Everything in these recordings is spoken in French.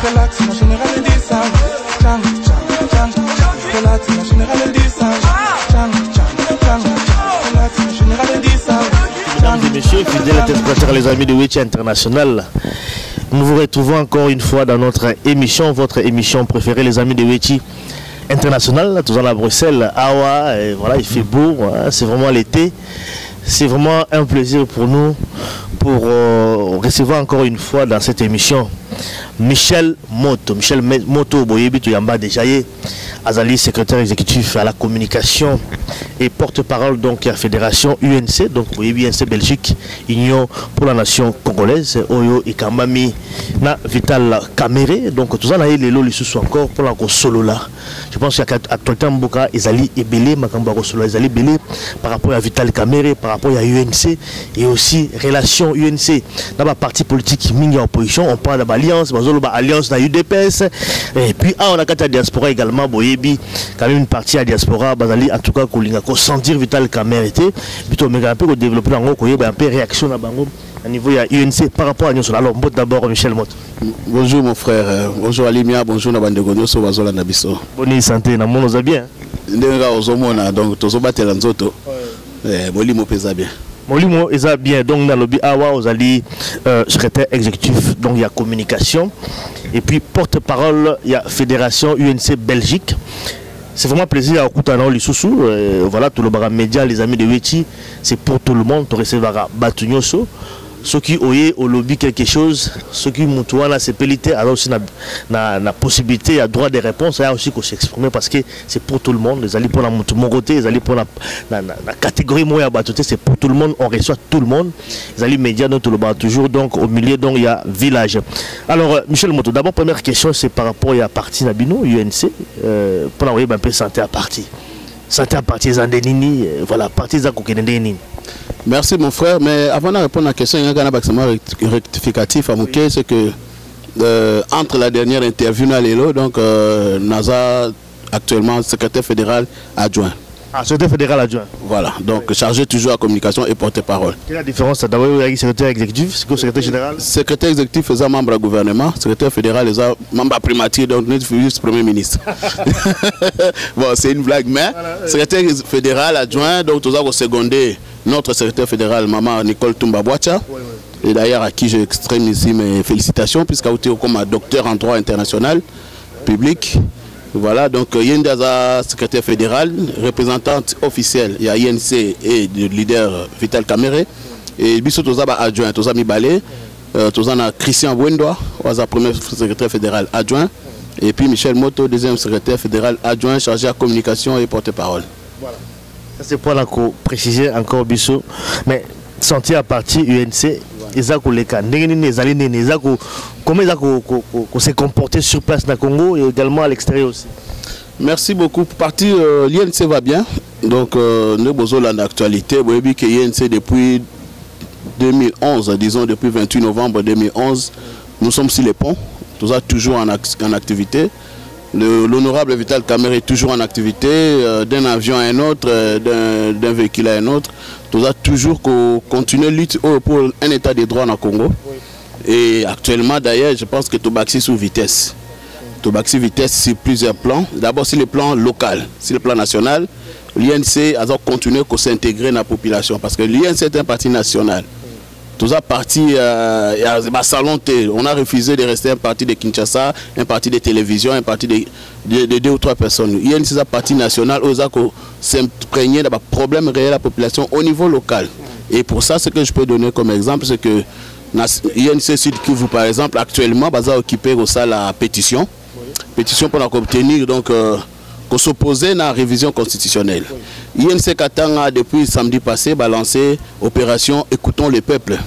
Relax, ma générale dit ça. Relax, ma générale dit ça. Relax, ma générale dit ça. Mesdames et messieurs, fidèles téléspectateurs, les amis de Wechi International, nous vous retrouvons encore une fois dans notre émission, votre émission préférée, les amis de Wechi International. Tous à Bruxelles, Awa, et voilà, il fait beau, hein, c'est vraiment l'été. C'est vraiment un plaisir pour nous pour recevoir encore une fois dans cette émission Michel Moto. Michel Moto, Boyebi Tuyamba Dejaye, Azali, secrétaire exécutif à la communication et porte-parole donc à la fédération UNC, donc Boyebi UNC Belgique, Union pour la nation congolaise, Oyo et Kamami, na Vital Kamere. Donc tout ça, on a eu les lots encore pour la solo là. Je pense qu'à tout le temps, Mboka, Ezali et Belé, Makamba solo, Ezali Belé par rapport à Vital Kamere, par rapport à UNC et aussi relation UNC. Dans la partie politique, mingi en opposition, on parle d'alliance, alliance dans UDPS, et puis on a la diaspora également, Boyebi, quand même une partie à la diaspora, Bazali, en tout cas, sans dire Vital Kamere était, plutôt un peu développer un peu réaction à niveau de UNC par rapport à nous. Alors, d'abord, Michel Mot. Bonjour mon frère, bonjour Alimia, bonjour Nabandegonio, Sovazola Nabiso. Bonne santé, na mono bien. Ndenga ozomona donc tozobatela nzoto. Molimo pesa bien. Molimo eza bien, donc dans le lobby Awa, vous allez secrétaire exécutif, donc il y a communication et puis porte-parole, il y a fédération UNC Belgique. C'est vraiment plaisir à écouter les sous-sous. Voilà, tout le bar média, les amis de Wechi, c'est pour tout le monde. Tu recevras Batunyoso. Ceux qui ont au lobby quelque chose, ceux qui ont là c'est pelité, alors aussi la possibilité, il y a droit de réponse, il y a aussi qu'on s'exprimer parce que c'est pour tout le monde. Les alliés pour la montée, les alliés pour la catégorie moya batoté, c'est pour tout le monde, on reçoit tout le monde. Les alliés médias, nous tout le bar toujours, donc au milieu, donc il y a village. Alors, Michel Moto, d'abord, première question, c'est par rapport à la partie Nabino, UNC, pour la un peu santé à partie. Santé à partie, Zandenini, voilà, partie Zakokenendeni. Merci mon frère, mais avant de répondre à la question, il y a un rectificatif à Mouké, c'est que entre la dernière interview donc NASA actuellement secrétaire fédéral adjoint. Ah, secrétaire fédéral adjoint. Voilà, donc chargé toujours à la communication et porte-parole. Quelle est la différence d'abord avec secrétaire exécutif, c'est que secrétaire général? Secrétaire exécutif est membre du gouvernement, secrétaire fédéral est membre primature, donc juste premier ministre. Bon, c'est une blague, mais voilà, secrétaire fédéral adjoint, donc tout ça au secondé. Notre secrétaire fédéral, Maman Nicole Toumba-Boacha, et d'ailleurs à qui j'exprime ici mes félicitations, puisqu'elle a été comme un docteur en droit international public. Voilà, donc Yendaza, secrétaire fédéral, représentante officielle, il y a INC et le leader Vital Kamere, et Bissot Tozaba adjoint, Tozami Balé, Tozana Christian Bouendoa, premier secrétaire fédéral adjoint, et puis Michel Moto, deuxième secrétaire fédéral adjoint, chargé à la communication et porte-parole. Voilà. Ça c'est pour la préciser encore Bissot, mais sentir à partir UNC, comment ils se comporter sur place dans le Congo et également à l'extérieur aussi. Merci beaucoup. Pour partir, l'INC va bien. Donc, nous avons l'actualité. Vous voyez que l'INC depuis 2011, disons depuis 28 novembre 2011, nous sommes sur les ponts. Tout ça toujours en activité. L'honorable Vital Kamere est toujours en activité, d'un avion à un autre, d'un véhicule à un autre. Tout ça toujours continuer à lutter pour un état de droit dans le Congo. Oui. Et actuellement d'ailleurs, je pense que Tobaxi sous vitesse. Tobaxi vitesse sur plusieurs plans. D'abord sur le plan local, sur le plan national, l'INC a continué à s'intégrer dans la population parce que l'INC est un parti national. Tout ça parti on a refusé de rester un parti de Kinshasa, un parti de télévision, un parti de 2 ou 3 personnes. Il y a un parti national où on s'imprégner d'un problème réel de la population au niveau local. Et pour ça, ce que je peux donner comme exemple, c'est que INC Sud Kivu, par exemple, actuellement, va occuper la pétition. Pétition pour obtenir donc qu'on s'opposait à la révision constitutionnelle. INC Katanga, depuis samedi passé, a lancé l'opération Écoutons le peuple.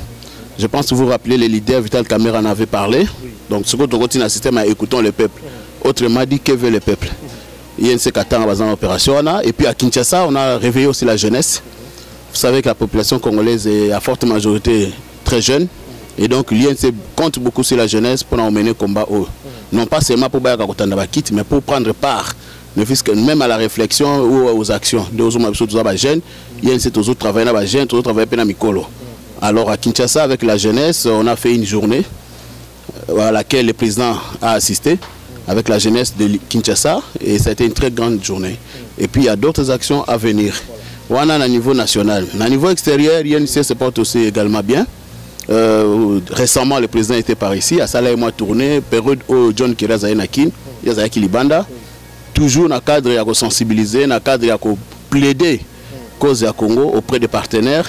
Je pense que vous vous rappelez, les leaders, Vital Kamere en avait parlé. Donc, ce qu'on continue à système à Écoutons le peuple. Autrement dit, que veut le peuple? INC Katanga a l'opération. Et puis à Kinshasa, on a réveillé aussi la jeunesse. Vous savez que la population congolaise est à forte majorité très jeune. Et donc, l'INC compte beaucoup sur la jeunesse pour emmener le combat. Non pas seulement pour Baya Kakotanda Bakit, mais pour prendre part. Même à la réflexion ou aux actions. Il y a un autres travail dans la jeune, d'autres travaillent dans Mikolo. Alors à Kinshasa, avec la jeunesse, on a fait une journée à laquelle le président a assisté avec la jeunesse de Kinshasa, et ça a été une très grande journée. Et puis il y a d'autres actions à venir. On a à niveau national. À niveau extérieur, l'INC se porte aussi également bien. Récemment, le président était par ici, à Salah et moi tourné, période où John Kira Zayenakin, Yazayaki Libanda, toujours dans le cadre de sensibiliser, dans le cadre de plaider cause à Congo auprès des partenaires.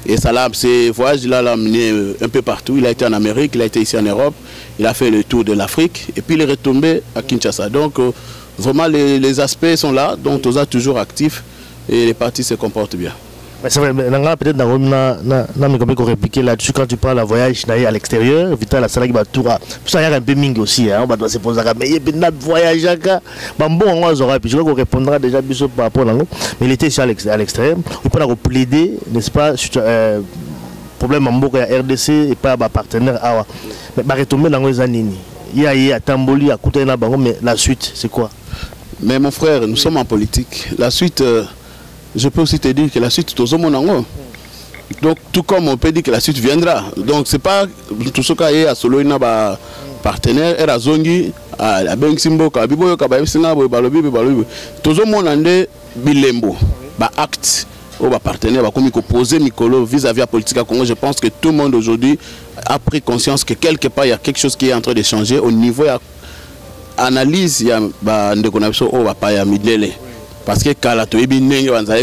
Et ça là, ces voyages-là l'a amené un peu partout. Il a été en Amérique, il a été ici en Europe, il a fait le tour de l'Afrique et puis il est retombé à Kinshasa. Donc vraiment les aspects sont là, donc on est toujours actifs et les partis se comportent bien. C'est vrai, mais peut-être dans le répliquer là-dessus quand tu parles de voyage à l'extérieur, Vital la salle qui va tout ça y a un peu ming aussi, on va se poser mais il y a un voyage bon on aura puis je crois qu'on répondra déjà par rapport à mais il était ici à l'extérieur, on peut la plaider, n'est-ce pas, problème en beaucoup à RDC et pas à partenaire mais va retomber dans les années. Il y a Tamboli à côté de mais la suite c'est quoi? Mais mon frère, nous sommes en politique. La suite je peux aussi te dire que la suite tout le monde. Donc tout comme on peut dire que la suite viendra. Donc c'est pas tout ce qu'il y a solo une partenaire et la zongi à Bank Simbo Kabibo Kabaïsina Balobi Balobi. Tout le monde ande bilembo ba acte ou ba partenaire ba comme poser Mikolo vis-à-vis la politique à Congo. Je pense que tout le monde aujourd'hui a pris conscience que quelque part il y a quelque chose qui est en train de changer au niveau analyse il y a ba ndekonabso o ba pa ya midele. Parce que quand la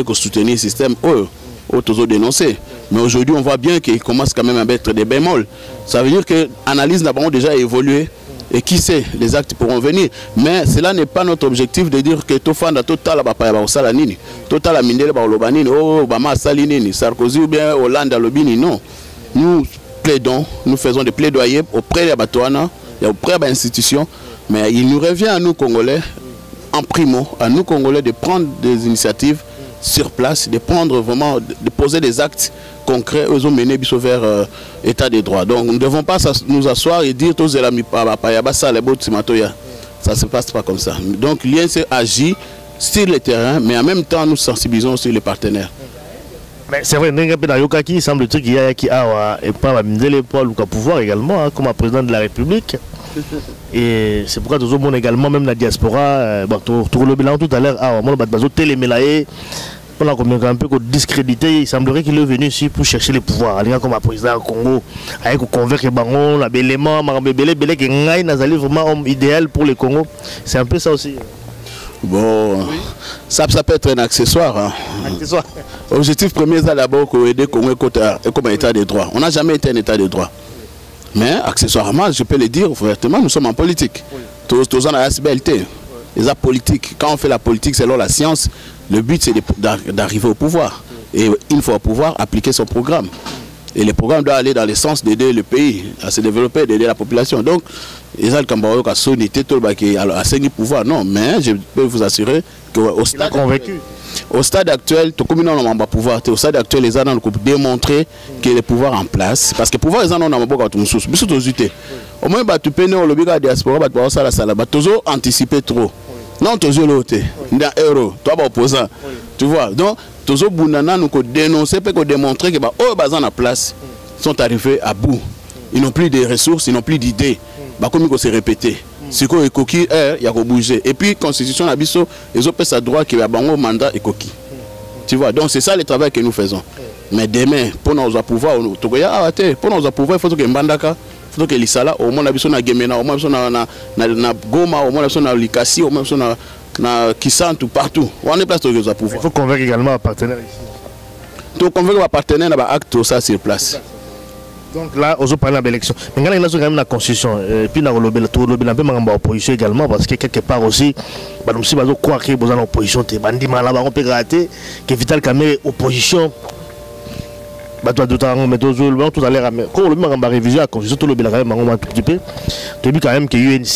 on soutenir le système, toujours dénoncé. Mais aujourd'hui, on voit bien qu'il commence quand même à mettre des bémols. Ça veut dire que l'analyse n'a pas déjà évolué. Et qui sait, les actes pourront venir. Mais cela n'est pas notre objectif de dire que tout fan total total Sarkozy ou bien Hollande Lobini. Non. Nous plaidons, nous faisons des plaidoyers auprès des Batouana et auprès des institutions. Mais il nous revient à nous, Congolais, en primo, à nous Congolais de prendre des initiatives sur place, de prendre vraiment, de poser des actes concrets aux hommes menés vers l'état des droits. Donc nous ne devons pas nous asseoir et dire tous les amis, ça ne se passe pas comme ça. Donc l'INC agit sur le terrain, mais en même temps nous sensibilisons sur les partenaires. C'est vrai, il semble qu'il y a qui a le pouvoir également, comme président de la République. Et c'est pourquoi tout le monde également, même la diaspora, tout le bilan tout à l'heure, on a un peu discrédité. Il semblerait qu'il est venu ici pour chercher le pouvoir. Comme président du Congo, avec convaincre Bangon, l'élément, qui est vraiment homme idéal pour le Congo. C'est un peu ça aussi. Bon, oui. Ça peut être un accessoire. Hein. Accessoire. L'objectif premier, c'est d'abord aider le Congo comme un état de droit. On n'a jamais été un état de droit. Mais accessoirement, je peux le dire ouvertement, nous sommes en politique. Tous en la SBLT. Les politiques. Quand on fait la politique selon la science, le but c'est d'arriver au pouvoir. Et il faut au pouvoir appliquer son programme. Et le programme doit aller dans le sens d'aider le pays à se développer, d'aider la population. Donc, les gens qui ont le pouvoir, non, mais je peux vous assurer qu'au stade convaincu. Au stade actuel, tout comme on n'a pouvoir, au stade actuel, les gens ont démontré que le pouvoir en place. Parce que le pouvoir, les gens n'ont pas de sous. Au moins, tu peux nous le diaspora, tu toujours anticiper trop. Non, toujours l'autre. Euro, toi, opposant. Tu vois, donc, toujours Bounana nous dénoncer, pour démontrer que les gens en place sont arrivés à bout. Ils n'ont plus de ressources, ils n'ont plus d'idées. Comme il s'est répété. C'est quoi, il y a bouger. Et puis, la Constitution, ils ont fait droit qu'il y a un mandat et coquille. Tu vois, donc c'est ça le travail que nous faisons. Mais demain, pour nous pouvoir, pour nous pouvoir, il faut que Mbandaka, il faut que l'Isala, au moins, on a Gemena, au moins, on a Goma, au moins, on a Likasi, au moins, on a Kisantu, partout. On est place de pouvoir. Il faut convaincre également un partenaire ici. Donc, convaincre un partenaire, on a acte ça sur place. Donc là, on parle de l'élection. Mais il y a quand même la constitution. Et puis, on a l'opposition également, parce que quelque part aussi, si on croit que vous avez l'opposition, on peut rater que Vital Kamerhe opposition. Tout à l'heure, quand on a révisé la constitution, tout quand même que l'UNC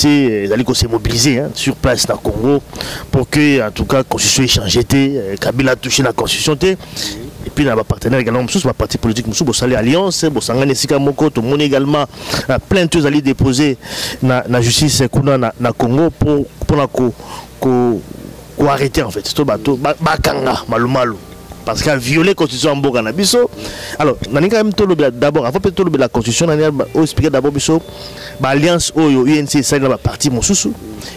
s'est mobilisé sur place dans le Congo pour que, en tout cas, la constitution ait changé. Kabila a touché la constitution. Et puis, il y a un partenaire également, un parti politique, une alliance, tout le monde également plein de choses à déposer dans la justice dans le Congo pour arrêter en fait. C'est tout bakanga, malou. Parce qu'il a violé la constitution en Boga Nabiso. Alors, on a quand même d'abord, avant de la constitution, on a expliqué d'abord l'alliance Oyo, UNC, ça va partir mon sous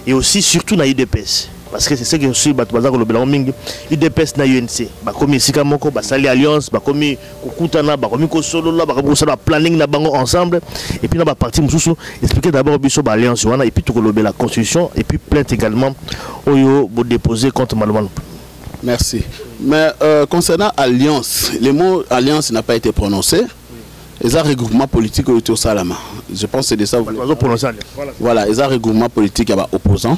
et aussi surtout dans l'UDPS. Parce que c'est ce que je suis, UDPS na UNC. Comme ici, sali alliance, comme Kukutana, comme Kosolo, comme planning na bango ensemble. Et puis, on va partir expliquer d'abord l'alliance, et puis tout la constitution, et puis plainte également Oyo pour déposer contre Malouman. Merci. Mais concernant alliance, le mot alliance n'a pas été prononcé. Ils ont un regroupement politique autour de Salama. Je pense que c'est de ça. Voilà, ils ont un regroupement politique opposant.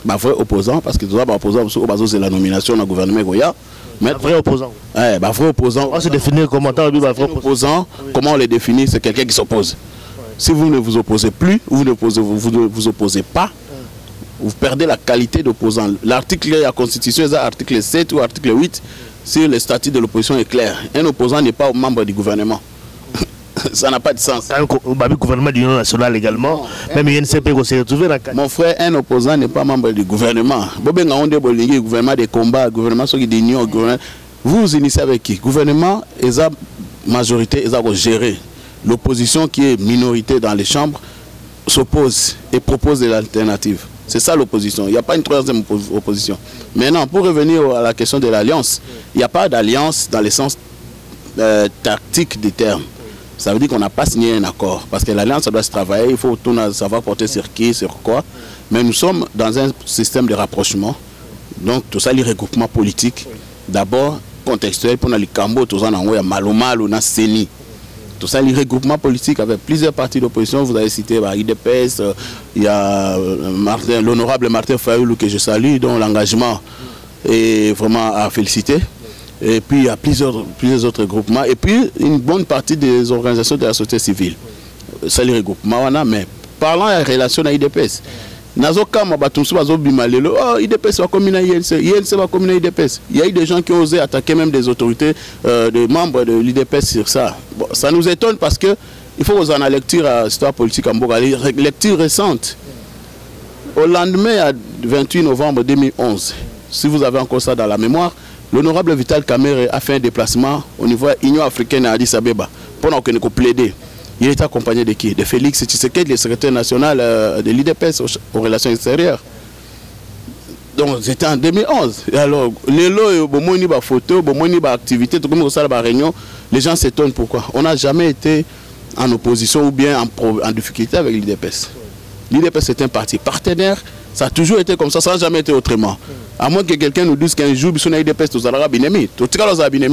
Vrai opposant, parce que tout ça, opposant, c'est la nomination dans le gouvernement Goya. Mais vrai opposant. Ouais, vrai opposant. On se définit comment opposant. Comment on les définit? C'est quelqu'un qui s'oppose. Si vous ne vous opposez plus, vous ne vous opposez pas, vous perdez la qualité d'opposant. L'article de la Constitution, l'article 7 ou l'article 8, sur le statut de l'opposition est clair. Un opposant n'est pas membre du gouvernement. Ça n'a pas de sens. Le gouvernement de l'Union nationale également, même INCP s'est retrouvé dans mon frère, un opposant n'est pas membre du gouvernement. Le gouvernement des combats, le gouvernement d'union, vous initiez avec qui? Le gouvernement, ils ont majorité, ils ont géré. L'opposition qui est minorité dans les chambres s'oppose et propose de l'alternative. C'est ça l'opposition. Il n'y a pas une troisième opposition. Maintenant, pour revenir à la question de l'alliance, il n'y a pas d'alliance dans le sens tactique des termes. Ça veut dire qu'on n'a pas signé un accord. Parce que l'alliance, ça doit se travailler, il faut savoir porter sur qui, sur quoi. Mais nous sommes dans un système de rapprochement. Donc, tout ça, les regroupements politiques. D'abord, contextuel, pour les Cambo, tout ça, il y a Malomalo, il y a Séni. Tout ça, les regroupements politiques avec plusieurs partis d'opposition. Vous avez cité IDPS, il y a l'honorable Martin Fayoulou que je salue, dont l'engagement est vraiment à féliciter. Et puis il y a plusieurs autres groupements. Et puis une bonne partie des organisations de la société civile. C'est les regroupements, mais parlant de la relation à l'IDPS, il y a des gens qui ont osé attaquer même des autorités, des membres de l'IDPS sur ça. Bon, ça nous étonne parce que il faut vous en la lecture à l'histoire politique en Bogali, lecture récente. Au lendemain, du 28 novembre 2011, si vous avez encore ça dans la mémoire, l'honorable Vital Kamerhe a fait un déplacement au niveau de l'Union africaine à Addis Abeba pendant qu'on est plaidé. Il était accompagné de qui? De Félix Tshisekedi, le secrétaire national de l'IDPS aux relations extérieures. Donc c'était en 2011. Et alors, les photos, les activités, tout comme ça, la réunion, les gens s'étonnent pourquoi. On n'a jamais été en opposition ou bien en difficulté avec l'IDPS. L'IDPS est un parti partenaire. Ça a toujours été comme ça n'a jamais été autrement. À moins que quelqu'un nous dise qu'un jour, si on a IDPS, tout ça va bien. Tout ça va bien.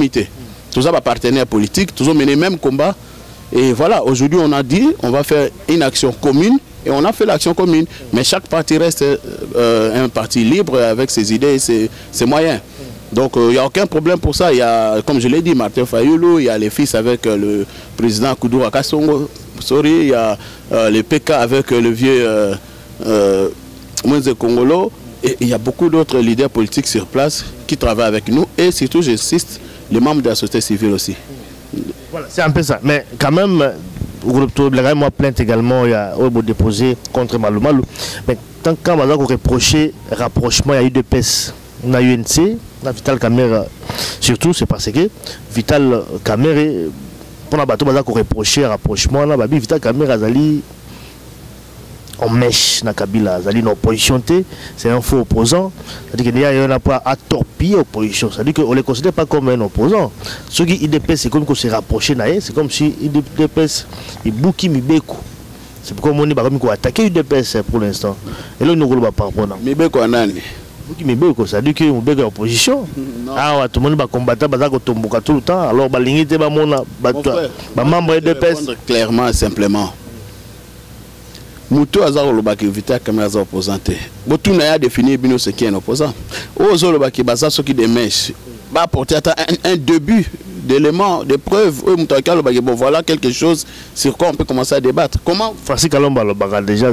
Tout ça va partenaire politique, tous ont mené le même combat. Et voilà, aujourd'hui on a dit on va faire une action commune et on a fait l'action commune. Mais chaque parti reste un parti libre avec ses idées et ses moyens. Donc il n'y a aucun problème pour ça. Il y a, comme je l'ai dit, Martin Fayoulou, il y a les fils avec le président Koudoura Kassongo, il y a les PK avec le vieux Moïse Kongolo. Et il y a beaucoup d'autres leaders politiques sur place qui travaillent avec nous. Et surtout, j'insiste, les membres de la société civile aussi. Voilà, c'est un peu ça. Mais quand même, au groupe Toublaga, moi, plainte également, il y a déposé contre Malou. Mais tant qu'on va reprocher rapprochement, il y a eu des PES. On a UNC, on a Vital Kamerhe. Surtout, c'est parce que Vital Kamerhe, pour la bateau, on va reprocher rapprochement. Vital Kamerhe a zali en mèche na Kabila, zali en opposition, c'est un faux opposant. C'est-à-dire qu'il y a un point à torpiller l'opposition. C'est-à-dire qu'on ne les considère pas comme un opposant. Ceux qui IDPS, c'est comme qu'on s'est rapproché, c'est comme si IDPS est bouki Mibeko. C'est pourquoi on a attaqué IDPS pour l'instant. Et là, nous ne pouvons pas répondre. Mibeko a nani? Bouki Mibeko, c'est-à-dire que Mibeko est en opposition. Ah, tout le monde va combattre, va tomber tout le temps. Alors, l'unité va membre IDPS. Clairement et simplement. Moutou Azar Olobaki Vital Kamerhe opposanté. Botou n'a défini ce qui est un opposant. Ozo Olobaki Baza ce qui démèche. Va apporter un début d'éléments, de preuves. Bon, voilà quelque chose sur quoi on peut commencer à débattre. Comment Francis Kalomba Lobaka déjà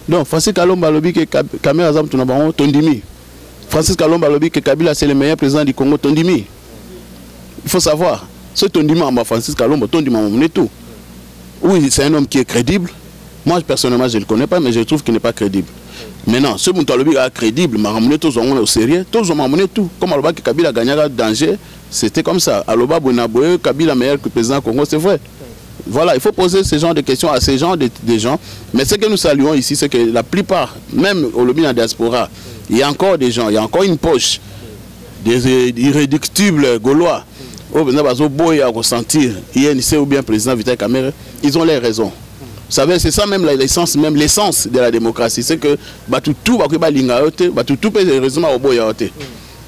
non, Francis Kalomba Lobi que Kamerhe Azam Tunabango Tondimi. Francis Kalomba Lobi que Kabila c'est le meilleur président du Congo Tondimi. Il faut savoir. Ce Tondimi en Francis Kalomba Tondimi on est tout. Oui, c'est un homme qui est crédible. Moi, personnellement, je ne le connais pas, mais je trouve qu'il n'est pas crédible. Maintenant, ce Moutalobi est crédible, m'a ramené tous au sérieux, tous ont ramené tout. Comme Aloba que Kabila gagnera danger, c'était comme ça. Aloba Bonaboye, Kabila meilleur que le président Congo, c'est vrai. Voilà, il faut poser ce genre de questions à ces gens, des gens. Mais ce que nous saluons ici, c'est que la plupart, même au lobby en diaspora, il y a encore des gens, il y a encore une poche des irréductibles Gaulois. Au besoin à ressentir, INC ou bien président Vital Kamerhe, ils ont les raisons. Vous savez, c'est ça même l'essence de la démocratie. C'est que tout peut heureusement au boya.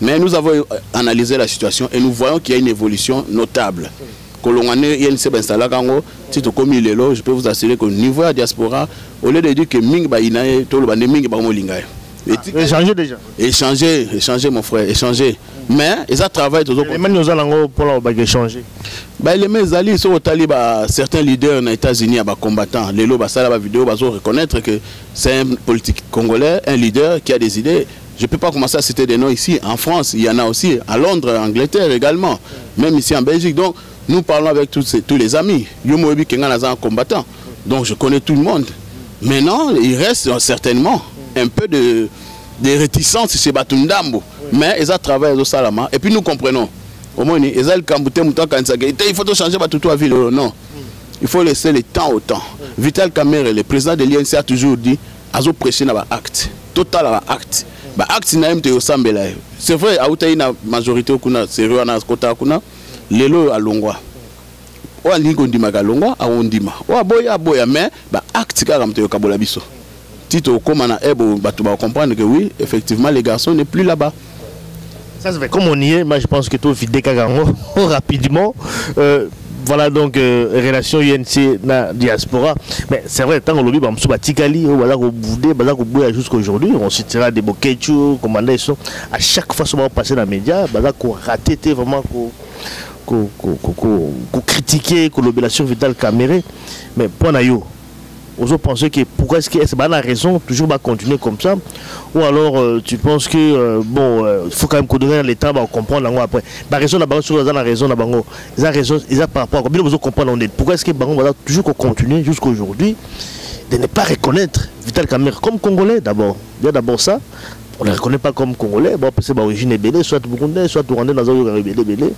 Mais nous avons analysé la situation et nous voyons qu'il y a une évolution notable. Je peux vous assurer qu'au niveau de la diaspora, au lieu de dire que Ming Baïnae, tout le monde Ming Bamolingae. Échanger déjà. Échanger mon frère, échanger. Mais ils travaillent toujours. Les mêmes nous allons pour échanger. Les mêmes alliés sont au talib, certains leaders aux États-Unis, combattants. Les lots, ça la vidéo, reconnaître que c'est un politique congolais, un leader qui a des idées. Je ne peux pas commencer à citer des noms ici. En France, il y en a aussi. À Londres, en Angleterre également. Même ici en Belgique. Donc, nous parlons avec tous les amis. Yomoebi Kengan est un combattant. Donc, je connais tout le monde. Maintenant, il reste certainement un peu de réticence chez Batundambo. Mais ils travaillent au Salama. Et puis, nous comprenons. Au moins, il faut changer tout à ville. Non. Il faut laisser le temps au temps. Vital Kamerhe, le président de l'INC, a toujours dit à prêcher dans l'acte. Total acte. C'est vrai, il y a une majorité c'est vrai, les lots à Longwa. On a dit qu'on dit à Longwa, on dit mais acte Tito, comme on a comprendre que oui, effectivement, les garçons n'est plus là-bas. Ça, c'est vrai. Comme on y est, moi je pense que tout vite rapidement. Voilà donc relation UNC na diaspora. Mais c'est vrai, tant qu'on lobby, Tikali, jusqu'à aujourd'hui, on citera des Bokechu, commandants, à chaque fois que on va passer dans les médias, qu'on raté vraiment, qu'on critiquer, qu'on l'obéation Vital Kamerhe. Mais pour nous, on pense que pourquoi est-ce que c'est la raison toujours continuer comme ça, ou alors tu penses que bon il faut quand même qu'on donne l'état va comprendre après la raison là-bas sur la raison là-bas ils ont par rapport à bien vous comprendre pourquoi est-ce que on va toujours continuer jusqu'à aujourd'hui de ne pas reconnaître Vital Kamerhe comme Congolais d'abord. Il y a d'abord ça, on ne le reconnaît pas comme Congolais, bon c'est d'origine belé, soit burundais, soit rwandais dans un belé.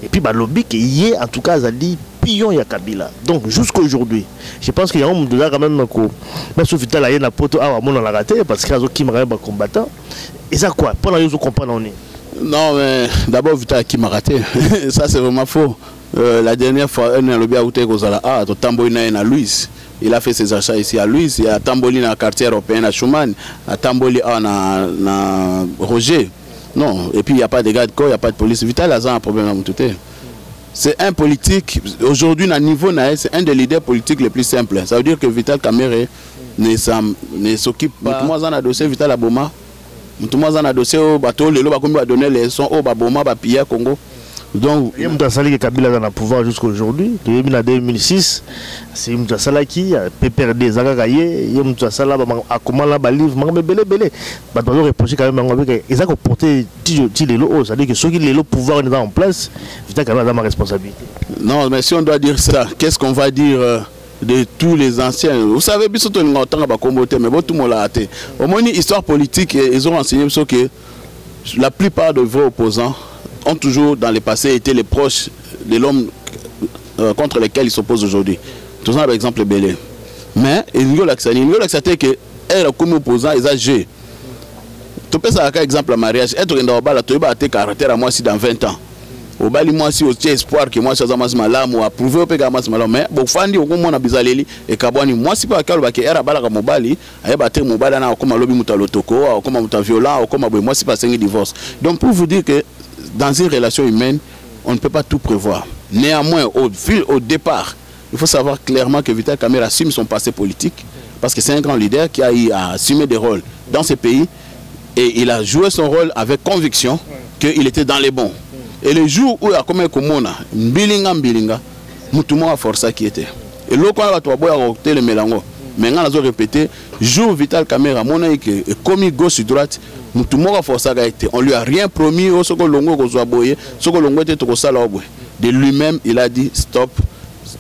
Et puis bah lobby qui y est en tout cas Zali pion ya Kabila. Donc jusqu'à aujourd'hui, je pense qu'il y a un monde là quand même même sur Vital a une poto à mon la raté parce qu'il y a qui me rêve combattant. Et ça quoi pour la comprendre on est. Non mais d'abord Vital qui m'a raté. Ça c'est vraiment faux. La dernière fois un lobby a outé kozala a to tamboina na Louis. Il a fait ses achats ici à Louis, il y a Tamboli dans le quartier européen à Schumann, à Tamboli na Roger. Non, et puis il n'y a pas de garde corps, il n'y a pas de police. Vital a un problème à tout. C'est un politique, aujourd'hui, à niveau, c'est un des leaders politiques les plus simples. Ça veut dire que Vital Kamerhe ne s'occupe pas. Moi, j'en ai dossier Vital Aboma. Moi, j'en ai dossier au bateau, le lot va donner les sons au Baboma, va piller Congo. Donc, il y a un Kabila dans le pouvoir jusqu'à aujourd'hui. Depuis 2006, c'est un Sala qui a PPRD, Zagagaye, il y a un Sala à comment la balivre, belé. Il doit reprocher quand même ils ont porté les lots, c'est-à-dire que ceux qui les lots pouvoir sont en place, Vital Kamerhe a ma responsabilité. Non, mais si on doit dire ça, qu'est-ce qu'on va dire de tous les anciens? Vous savez, bien sûr, on entend à combattre, mais tout le monde l'a hâté. Au moins, une histoire politique, ils ont renseigné que la plupart de vos opposants ont toujours dans le passé été les proches de l'homme contre lesquels ils s'opposent aujourd'hui. Tout ça, par exemple, Belé. Mais il y a l'accepté que elle comme opposant, ils ont joué. Tu peux ça un exemple à mariage. Être dans le bal, tu vas être caractère à moi si dans 20 ans. Au bal, moi si j'ai espoir que moi je sois malam ou approuvé au pégamas malam. Mais bon, fandi au moment où bizaleli et kabani moi si pas calme que era bala comme bali, aye battre mon bal na comme lobby mutalotoko, comme muta violent, comme moi si pas un divorce. Donc pour vous dire que dans une relation humaine, on ne peut pas tout prévoir. Néanmoins, au départ, il faut savoir clairement que Vital Kamerhe assume son passé politique parce que c'est un grand leader qui a assumé des rôles dans ce pays et il a joué son rôle avec conviction qu'il était dans les bons. Et le jour où il a commis Mbilinga, Moutouma a forcé qui était. Et l'autre, quand il a été le mélango. Maintenant, on a répété, jour Vital Kamerhe a commis gauche et droite. On lui a rien promis de lui-même il a dit stop,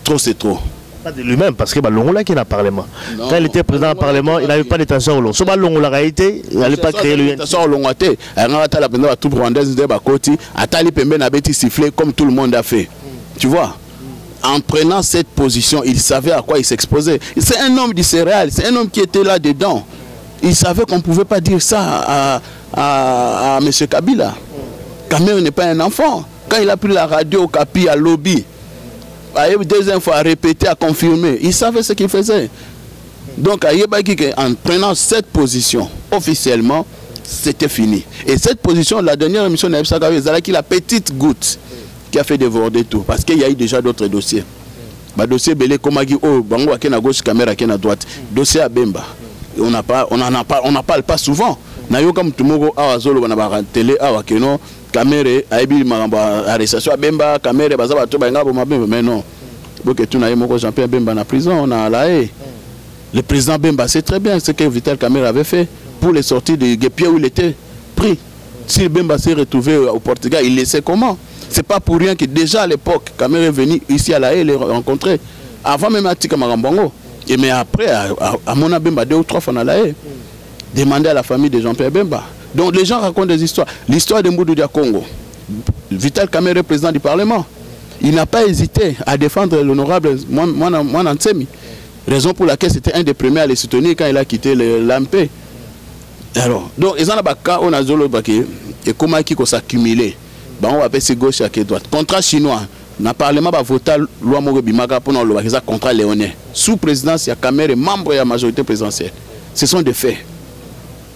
trop c'est trop. Pas de lui-même parce que Longola qui est dans le Parlement. Quand il était président du Parlement, il n'avait pas d'intention au long. Si Longola a été, il n'allait pas créer le l'intention au long. Il a tout rwandaise de Bakoti, Atali Pembe n'a pas sifflé comme tout le monde a fait. Tu vois? en prenant cette position, il savait à quoi il s'exposait. C'est un homme du céréal, c'est un homme qui était là-dedans. Il savait qu'on ne pouvait pas dire ça à M. Kabila. Kamere n'est pas un enfant. Quand il a pris la radio, Kapi, à lobby, à deuxième fois à répéter, à confirmer, il savait ce qu'il faisait. Donc, en prenant cette position officiellement, c'était fini. Et cette position, la dernière émission de c'est la petite goutte qui a fait déborder tout. Parce qu'il y a eu déjà d'autres dossiers. Le dossier Belé Komagi, Bango à gauche, caméra à droite. Dossier à Bemba. On n'en parle pas souvent. Nayo comme tout le monde a zolo na télé a wakeno caméra a ebi maramba arrestation à Bemba caméra bazaba to banga bo mabemba mais non. Boke tu na yemo Jean-Pierre Bemba na prison on a la haie. Le président Bemba sait très bien ce que Vital Kamerhe avait fait pour les sorties de Guépier où il était pris. Si Bemba s'est retrouvé au Portugal, il le sait comment. C'est pas pour rien que déjà à l'époque, Kamerhe est venu ici à la haie les rencontrer. Avant même à Tika Marambongo. Et mais après, à Mona Bemba, 2 ou 3 fois à la haie. Demander à la famille de Jean-Pierre Bemba. Donc les gens racontent des histoires. L'histoire de Mboudou Dia Congo. Vital Kamerhe, président du Parlement. Il n'a pas hésité à défendre l'honorable Mwana Ntsemi. Raison pour laquelle c'était un des premiers à les soutenir quand il a quitté l'AMP. Alors, donc, ils ont un cas, on a zolo baké, et comment il s'accumuler. On va appeler gauche et droite. Contrat chinois. Le Parlement va voter loi Morebimaga pour le contrat léonais. Sous présidence, il y a Kamerhe, membre de la majorité présidentielle. Ce sont des faits.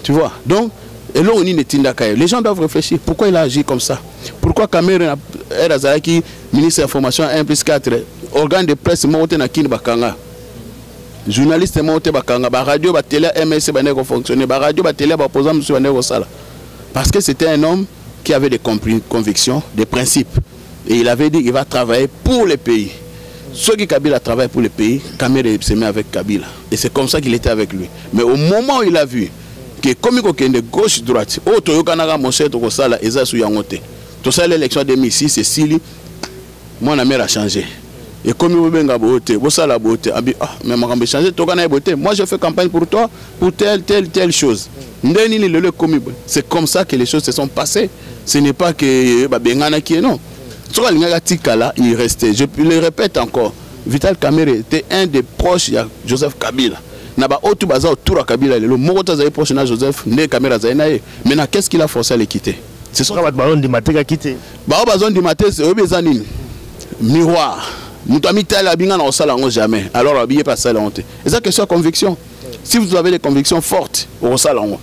Tu vois. Donc, les gens doivent réfléchir. Pourquoi il a agi comme ça? Pourquoi Kamerhe est ministre de l'information 1+4, organe de presse, monté na Kin Bakanga. Journaliste monté Bakanga, radio, télé, MS, fonctionner, radio, télé, opposant, M. Sala. Parce que c'était un homme qui avait des convictions, des principes. Et il avait dit qu'il va travailler pour le pays. Ceux qui Kabila travaille pour le pays, Kamerhe se met avec Kabila. Et c'est comme ça qu'il était avec lui. Mais au moment où il a vu que comme il y a gauche-droite, mon cher Tokosala, il a souillé. Tout ça, l'élection de 2006, c'est Sili, mon ami a changé. Et comme il y a beauté, la beauté, mais moi je fais campagne pour toi, pour telle chose. C'est comme ça que les choses se sont passées. Ce n'est pas que Bengana qui est non. Il restait. Je le répète encore, Vital Kamerhe était un des proches de Joseph Kabila. Naba otu baza autour de Kabila, le Morota Zaï proche de Joseph, né Kamerhe Zaïnaï. Maintenant, qu'est-ce qu'il a forcé à les quitter? C'est ça. Baron di Maté a quitté. Baron di Maté, c'est Obezanine. Miroir. Moutami Tala Bingan en salango jamais. Alors, habillé pas ça la honte. Et ça, question de conviction. Si vous avez des convictions fortes, au salango.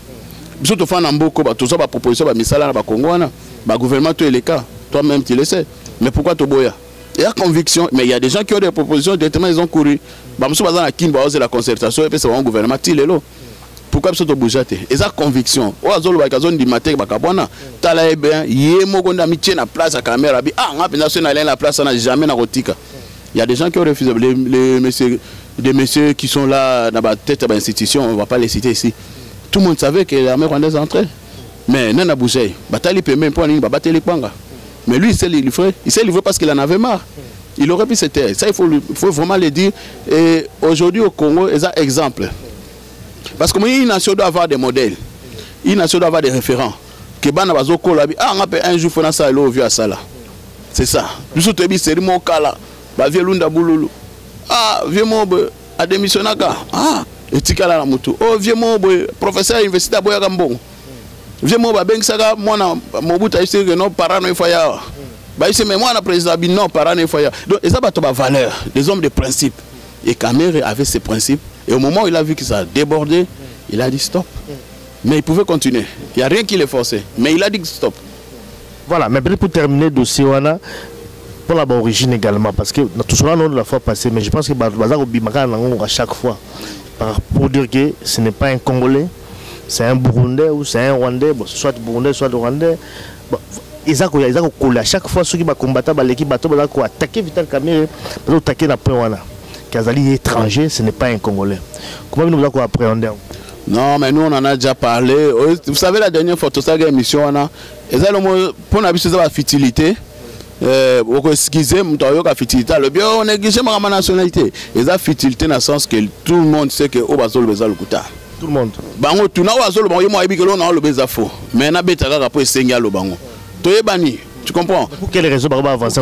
Surtout fan en beaucoup, tout ça, proposition, misala, Congouana, gouvernement, tout est le cas. Toi-même, tu le sais. Mais pourquoi tu boya? Il y a conviction, mais il y a des gens qui ont des propositions, directement ils ont couru. La concertation, et puis c'est un gouvernement, pourquoi tu bouges? Et ça, conviction. Il y a des gens qui ont refusé. Des messieurs qui sont là dans la tête de l'institution, on ne va pas les citer ici. Tout le monde savait que l'armée rwandaise entrait. Mais non, bougé. Mais lui, il s'est livré. Il s'est livré parce qu'il en avait marre. Il aurait pu se taire. Ça, il faut vraiment le dire. Et aujourd'hui, au Congo, il y a un exemple. Parce qu'une nation doit avoir des modèles. Une nation doit avoir des référents. On a un jour, il faut ça, il ça là. C'est ça. Nous sommes c'est mon cas là. Vieux Lunda Bouloulou. Ah, vieux mon a démissionné. Ah, et Tikala la Moutou. Oh, vieux mon professeur à l'université à Boyagambon. Vieux mon ben saga moi mon bout a essayé que non parano il faut y avoir. Bah ici mais moi la président non parano il faut y avoir. Donc ça va tomber valeur, des hommes de principe. Et Kamerhe avait ses principes et au moment où il a vu que ça a débordé, il a dit stop. Mais il pouvait continuer. Il n'y a rien qui l'ait forcé, mais il a dit stop. Voilà, mais pour terminer le dossier pour la bonne origine également parce que tout cela non la fois passée, mais je pense que Bazar Obimaka à chaque fois pour dire que ce n'est pas un Congolais. C'est un Burundais ou c'est un Rwandais, bon, soit Burundais, soit Rwandais. Bon, ils ont collé à chaque fois ceux qui combattent l'équipe bateau, ils ont attaqué Vital Kamerhe, ils ont attaqué la Péwana. Kazali étranger, ce n'est pas un Congolais. Comment nous avons appréhendé? Non, mais nous on en a déjà parlé. Vous savez, la dernière fois, tout ça, l'émission, pour la futilité, excusez moi la futilité, le bien, on néglige ma nationalité. Et la futilité dans le sens que tout le monde sait que Obazol Beza le Kouta. Tout le monde. Bango tu na wazolo bango moi ebi que l'on a le bezafo. Mais na betaka pour senga lo bango. Toye bani, tu comprends? Pour quelle raison par avancer?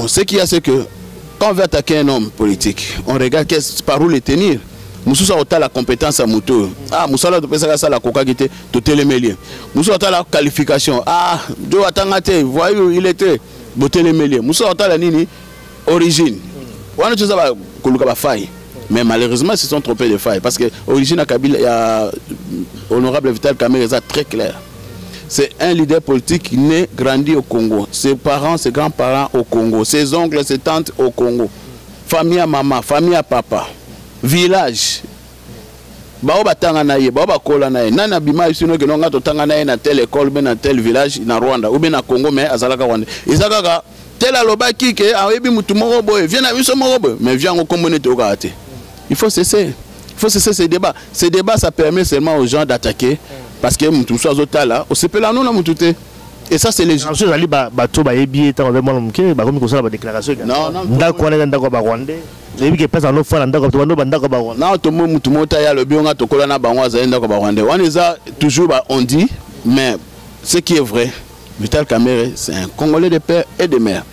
Ce qu'il y a c'est que quand on veut attaquer un homme politique, on regarde par où le tenir. Moussou a la compétence à Moutou. Ah, Moussa a la coca qui était tout télémélier. Moussou a la qualification. Ah, Dieu a tangate, voyez, il était beau télémélier. Moussa a la nini origine. On a chose à faille. Mais malheureusement, ils se sont trompés de faille. Parce que l'origine à Kabila, il y a honorable Vital Kamerhe, c'est très clair. C'est un leader politique né, grandi au Congo. Ses parents, ses grands-parents au Congo. Ses oncles, ses tantes au Congo. Famille à maman, famille à papa. Village. Bao batanga na ye, bao bakola na ye. Nana bima isino ke nonga to tanga na ye na telle école, ben na tel village na Rwanda ou bien na Congo mais azalaka Rwanda. Izaka tel aloba ki ke awebi mutu moko boy, viens na biso moko boy, mais viens on komone to kate. Il faut cesser. Il faut cesser ces débats. Ces débats ça permet seulement aux gens d'attaquer parce que mutu so azotala, o sepela non na mutute. Et ça c'est les gens ali bato ba yebi ta vraiment mke ba komi ko sala ba déclaration. Non, ndako wana ndako ba Rwanda. Non, tout le monde le bion toujours on dit, mais ce qui est vrai, Vital Kamerhe, c'est un Congolais de père et de mère.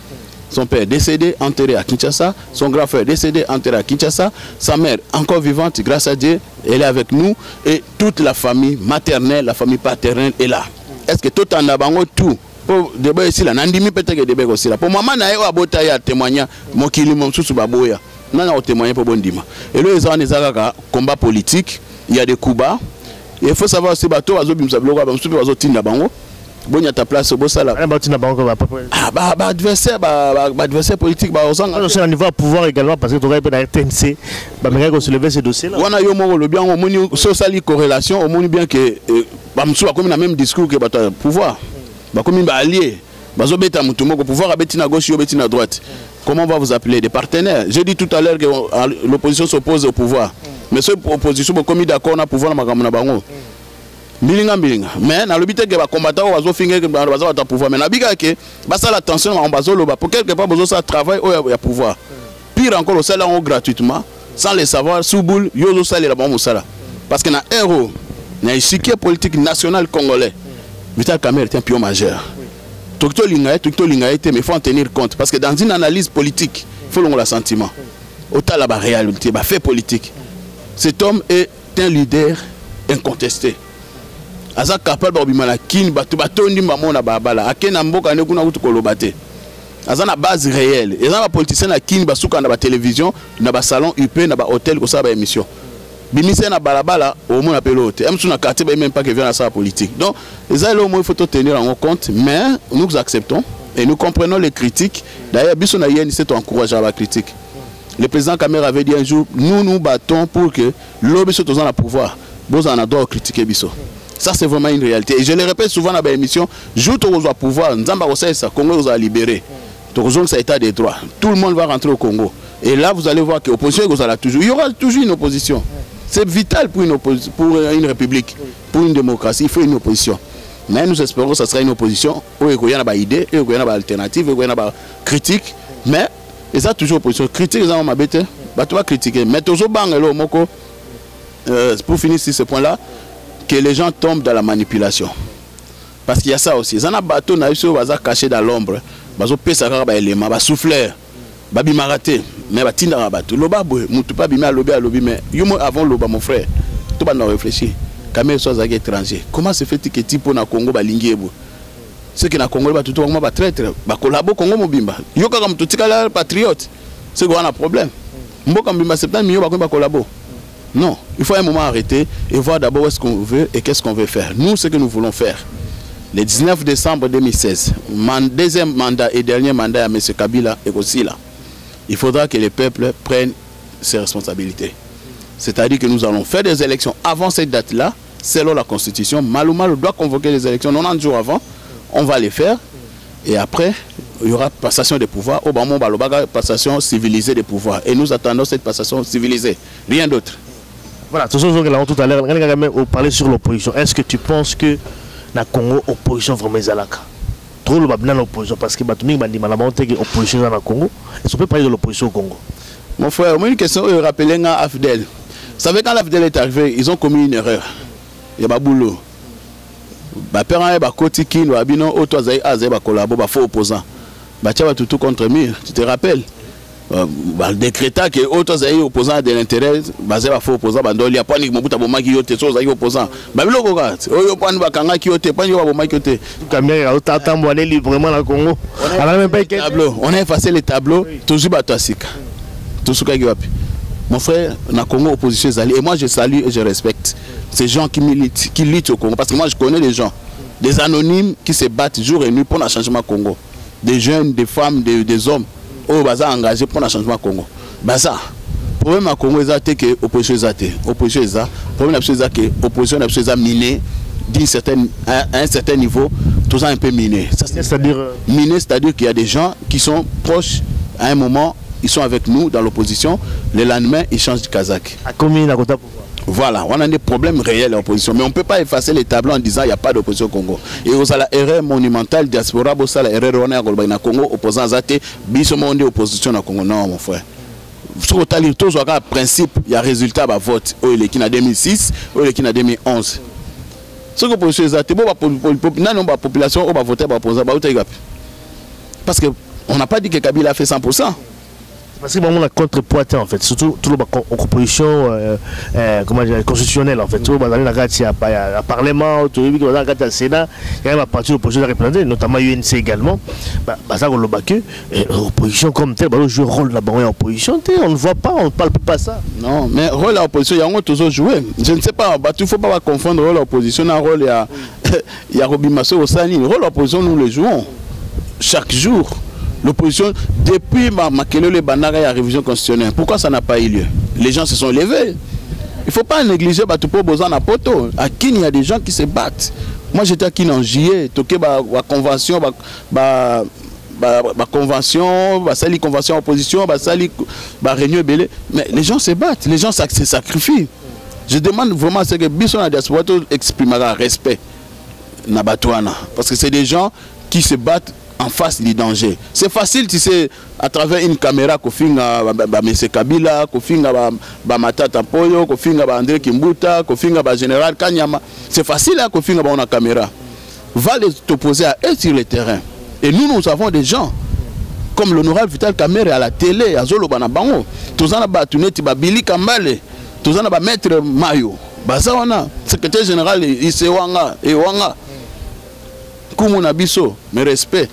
Son père décédé, enterré à Kinshasa, son grand frère décédé, enterré à Kinshasa, sa mère encore vivante, grâce à Dieu, elle est avec nous, et toute la famille maternelle, la famille paternelle est là. Est-ce que tout en a tout? Pour débat ici là, n'andimi peut-être que débat aussi là. Pour maman na yo abota ya témoigner, mon kili mon sous baboya. Non, on témoigne pour Bondima. Et là, ils ont des combat politique, il y a des coups bas. Il faut savoir si bateau a zobim sabloga, ba msupi wazo tinda bango. Bon, il y a ta place au bossala. Ah, adversaire politique, bah, on niveau à pouvoir également parce que tu aurais pu la RTNC, bah, mais qu'on se lever ces dossiers-là. On a eu le bien, on a social corrélation, on a bien que, bah, msupi a comme le même discours que le pouvoir. Bah, comme il va allier. Bah, zobeta mutumo, le pouvoir a betina gauche, yo betina droite. Comment on va vous appeler? Des partenaires. J'ai dit tout à l'heure que l'opposition s'oppose au pouvoir. Mais cette opposition, comme d'accord, on a pouvoir dans bango. Milinga. Mais dans le but que les combattants vont finir dans pouvoir. Mais dans le but que ça la tension en bas pour quelque part besoin ça travail où il y a pouvoir. Pire encore le salaire gratuitement sans les savoir sous boule yo salaire la bango sala. Parce que dans héros, dans l'échiquier politique national congolais, Vital Kamerhe est un pion majeur. Tout mais il faut en tenir compte. Parce que dans une analyse politique, il faut le sentiment. Autant la réalité, fait politique. Cet homme est un leader incontesté. Aza capable de faire la base réelle. Et les politiciens qui sont dans la télévision, dans le salon UP, dans l'hôtel, dans la émission. Bimisé na balabala au monde appelé l'autre. Même si on a quartier, même pas que vient à sa politique. Donc, les au moins il faut tenir en compte, mais nous acceptons et nous comprenons les critiques. D'ailleurs, Bisson Ayen s'est encouragé à la critique. Le président Kamerhe avait dit un jour, nous nous battons pour que l'homme soit dans le pouvoir. Vous en avez critiqué Bisson. Ça c'est vraiment une réalité. Et je le répète souvent dans l'émission, jour où vous avez pouvoir, Nzamba Rosaïsa, Congo vous a libéré. Ça état des droits. Tout le monde va rentrer au Congo. Et là, vous allez voir que l'opposition, il y aura toujours une opposition. C'est vital pour une république, pour une démocratie, il faut une opposition. Mais nous espérons que ce sera une opposition où il y a des idées, où il y a des alternatives, où il y a des critiques. Mais il y a toujours opposition. Critique, ils ont m'habité, tu vas critiquer. Mais toujours, pour finir sur ce point-là, que les gens tombent dans la manipulation. Parce qu'il y a ça aussi. Ils ont un bateau caché dans l'ombre. Ils ont un souffleur. Babi maraté, mais batinda rabato. Loba boy, mutu pas bima lobby mais yomo avant loba mon frère. Tout pas réfléchir. Kamerhe soit zag étranger. Comment se fait-il que tipo na Congo ba lingiebo? Ce que na Congo ba tout ba traître, ba collabo Congo mobimba. Yo ka comme tout tika patriote. C'est quoi un problème? Mboka mbimba 70 millions ba collabo. Non, il faut un moment arrêter et voir d'abord où est-ce qu'on veut et qu'est-ce qu'on veut faire. Nous ce que nous voulons faire. Le 19 décembre 2016, deuxième mandat et dernier mandat à M. Kabila est aussi là. Il faudra que les peuples prennent ses responsabilités. C'est-à-dire que nous allons faire des élections avant cette date-là, selon la Constitution. Malouma doit convoquer les élections 90 jours avant. On va les faire. Et après, il y aura passation des pouvoirs. Au moment où passation civilisée des pouvoirs. Et nous attendons cette passation civilisée. Rien d'autre. Voilà, tout à l'heure, on parlait sur l'opposition. Est-ce que tu penses que la Congo, opposition vraiment Zalaka? Trop l'opposition parce que l'opposition dans le Congo. Est-ce qu'on peut parler de l'opposition au Congo? Mon frère, moi une question, je rappelle à Afdel. Vous savez, quand l'Afdel est arrivé, ils ont commis une erreur. Il y a pas boulot. Bah père ba koti kin wa bino auto azai azai ba collabo ba faux opposant. Bah tu vas tout contre mur, tu te rappelles? décréta que autres opposants de l'intérêt basé à faux opposants bandoli a pas ni mobuta bomaki yote so za opposant ba biloko ka oyo pani bakanga ki yote pani ba bomaki yote caméra autant librement na Congo on a effacé les tableaux toujours batasika tout ce qui wapi mon frère na Congo opposition zali et moi je salue et je respecte ces gens qui militent qui luttent au Congo parce que moi je connais des gens des anonymes qui se battent jour et nuit pour le changement Congo des jeunes des femmes des hommes au bazar engagé pour le changement Congo. Bazar. Problème à Congo est que opposition est opposition est problème est que opposition est minée à un certain niveau, tout ça un peu miné. C'est-à-dire miné, c'est-à-dire qu'il y a des gens qui sont proches à un moment, ils sont avec nous dans l'opposition, le lendemain ils changent de Kazakh. À combien il a pouvoir? Voilà, on a des problèmes réels en opposition, mais on ne peut pas effacer les tableaux en disant qu'il n'y a pas d'opposition au Congo. Et aux erreur monumentale, diaspora, la erreur on a au Congo, opposant à Zate, bisomondé opposition au Congo. Non, mon frère. Sur le principe, il y a résultat de vote. Il est en 2006, il est en 2011. Ce que l'opposition est Zate, la population va voter pour l'opposant. Parce qu'on n'a pas dit que Kabila a fait 100%. Parce que on a contrepoids en fait, surtout toute l'opposition constitutionnelle en fait. Tout le Parlement, tout le Sénat, il y a une partie de l'opposition représentée, notamment l'UNC également. L'opposition comme telle, joue le rôle de la opposition, on ne voit pas, on ne parle pas ça. Non, mais le rôle de l'opposition, il y a toujours joué. Je ne sais pas, il ne faut pas confondre le rôle de l'opposition, le rôle il y a Robimasso au Sani. Le rôle de l'opposition, nous le jouons chaque jour. L'opposition, depuis Makelele Banara et la révision constitutionnelle, pourquoi ça n'a pas eu lieu? Les gens se sont levés. Il ne faut pas négliger Batupo Bozan à Poto. À Kine, il y a des gens qui se battent. Moi, j'étais à Kine en juillet, toqué la convention, convention, convention opposition, réunion belé. Mais les gens se battent, les gens se sacrifient. Je demande vraiment à ce que Bisson a diaspora exprimera respect. Parce que c'est des gens qui se battent en face du danger. C'est facile, tu sais, à travers une caméra, Kofinga M. Kabila, Kofinga Matata Poyo, Kofinga André Kimbuta, Kofinga Général Kanyama. C'est facile à Kofinga une caméra. Va les t'opposer à eux sur le terrain. Et nous avons des gens comme l'honorable Vital Kamerhe à la télé, à Zolo Banabango. Tous en a Tuneti Bili Kambale, tous en a Maître Mayo, Bazawana, secrétaire général Isewanga, Ewanga, Kumuna Bisso, mes respects.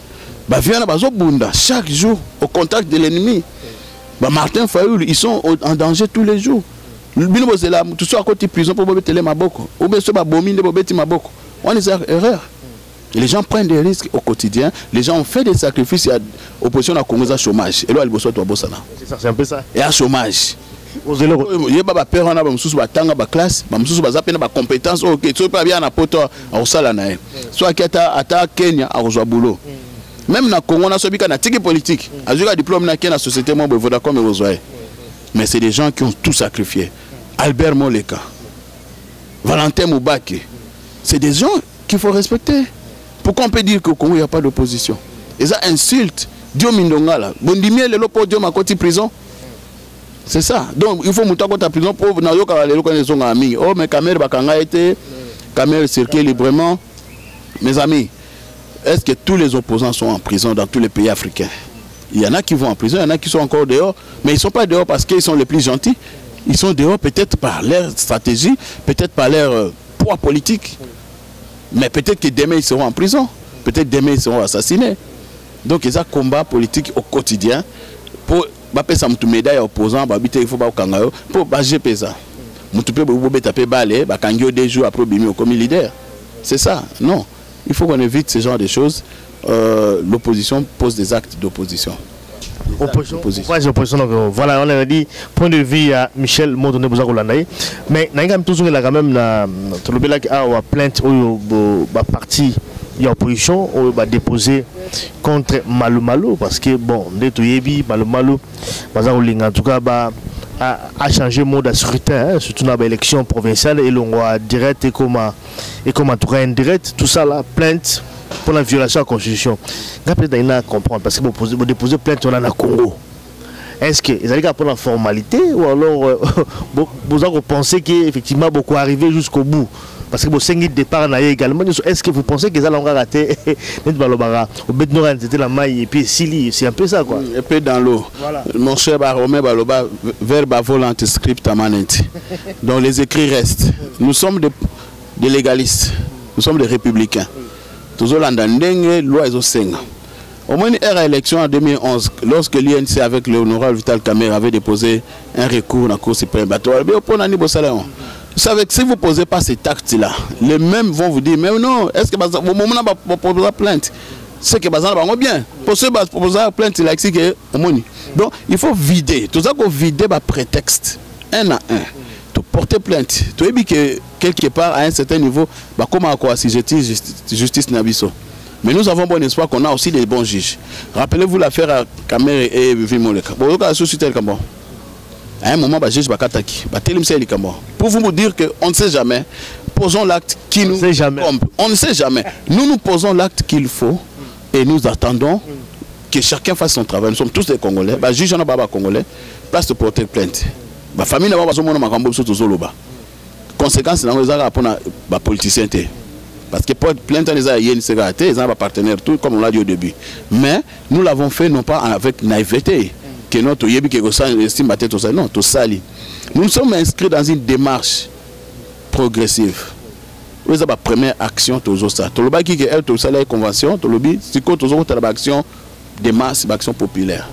Chaque jour au contact de l'ennemi. Martin Fayoul, ils sont en danger tous les jours. Tout ça à côté de prison pour télé Maboko. Ou bien Maboko. On est erreur. Et les gens prennent des risques au quotidien. Les gens ont fait des sacrifices. Il y a opposition à Congo à chômage. Et là, il bosse c'est un peu ça. Et à chômage. Il y a des pères qui ont des classes, des compétences. Ok, tu peux bien à poto à Osalanae. Soit qui à Kenya à Boulot. Même dans le Congo, on a un politique. Il y a un diplôme dans la société, mais c'est des gens qui ont tout sacrifié. Albert Moleka, Valentin Moubake, c'est des gens qu'il faut respecter. Pourquoi on peut dire qu'au Congo, il n'y a pas d'opposition? Et ça insulte. Dieu Mindongala. Bondimier, le lopo, Dieu m'a côté prison. C'est ça. Donc, il faut monter à la prison pour les amis. Oh, mais Kamerhe Bakanga été, Kamerhe circule librement. Mes amis, est-ce que tous les opposants sont en prison dans tous les pays africains? Il y en a qui vont en prison, il y en a qui sont encore dehors, mais ils ne sont pas dehors parce qu'ils sont les plus gentils. Ils sont dehors peut-être par leur stratégie, peut-être par leur poids politique. Mais peut-être que demain ils seront en prison, peut-être demain ils seront assassinés. Donc ils ont un combat politique au quotidien pour faire une médaille opposant, il faut pour GP ça. Des jours après comme leader. C'est ça, non. Il faut qu'on évite ce genre de choses. L'opposition pose des actes d'opposition. Voilà, on a dit point de vue à Michel Mondone Bozakolanaï. Mais il y a quand même la plainte au parti de l'opposition déposé contre Malou Malou parce que bon, Malou Malou, en tout cas, a changé le mode de scrutin, surtout dans l'élection provinciale et l'on voit direct et comme en tout cas indirect, tout ça là, plainte pour la violation de la Constitution. Peut-être qu'il y a à comprendre parce que vous déposez plainte on a le Congo. Est-ce que vous allez prendre la formalité ou alors vous pensez qu'effectivement beaucoup arrivé jusqu'au bout? parce que vous avez départ également. Est-ce que vous pensez que ça l'a raté? Au Betnora, c'était la maille et puis Sili, c'est un peu ça quoi. Et puis dans l'eau. Voilà. Mon cher Baromé Baloba, verba volant script amanenti. Donc les écrits restent. Nous sommes des légalistes, nous sommes des républicains. Toujours l'andandeng, loi et osenga. Au moins une élection en 2011, lorsque l'INC avec l'honorable Vital Kamerhe avait déposé un recours dans la Cour suprême, vous savez que si vous ne posez pas cet acte-là, les mêmes vont vous dire, mais non, est-ce que au moment où vous posez plainte, c'est que ça va bien. Pour ce poser plainte, il a ici que donc il faut vider. Tout ça qu'on vide par prétexte, un à un. Tu porter plainte. Tu as vu que quelque part à un certain niveau, comment quoi si justice Nabiso. Mais nous avons bon espoir qu'on a aussi des bons juges. Rappelez-vous l'affaire à Kamerhe et Vimoleka. À un moment, le juge va Kataki. Pour vous dire qu'on ne sait jamais, posons l'acte qui nous trompe. On ne sait jamais. Nous posons l'acte qu'il faut et nous attendons que chacun fasse son travail. Nous sommes tous des Congolais. Le juge n'a pas Congolais. Place de porter plainte. La famille n'a pas besoin de faire conséquence, c'est les politiciens. Parce que pour plainte, ils ont un partenaire, tout comme on l'a dit au début. Mais nous l'avons fait non pas avec naïveté, que notre yebi qui estime tout ça, non, tout ça. Nous sommes inscrits dans une démarche progressive. Vous avez la première action, tout ça. Tout le monde qui est tout ça, la convention, tout le monde, c'est quoi tout ça, l'action de masse, l'action populaire.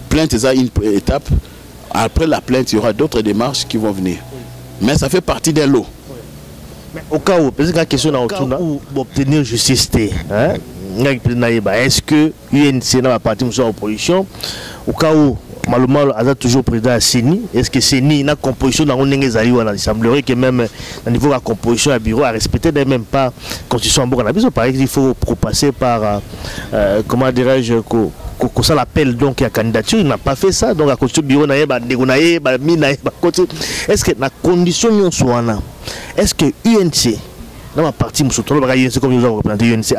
Plainte, c'est une étape. Après la plainte, il y aura d'autres démarches qui vont venir. Mais ça fait partie des lots. Mais au cas où, parce que la question pour obtenir justice, est-ce que l'UNC n'a pas parti de l'opposition? Au cas où, malheureusement, il a toujours président à Séni, est-ce que Séni a une composition dans il semblerait que même au niveau de la composition à bureau, à respecter même pas la constitution en Bourg-en-Abiso, par exemple, il faut passer par, comment dirais-je, que ça l'appelle donc à candidature, il n'a pas fait ça, donc à constitution bureau, est-ce que la condition soit là? Est-ce que l'UNC, dans ma partie, comme nous avons représenté l'UNC,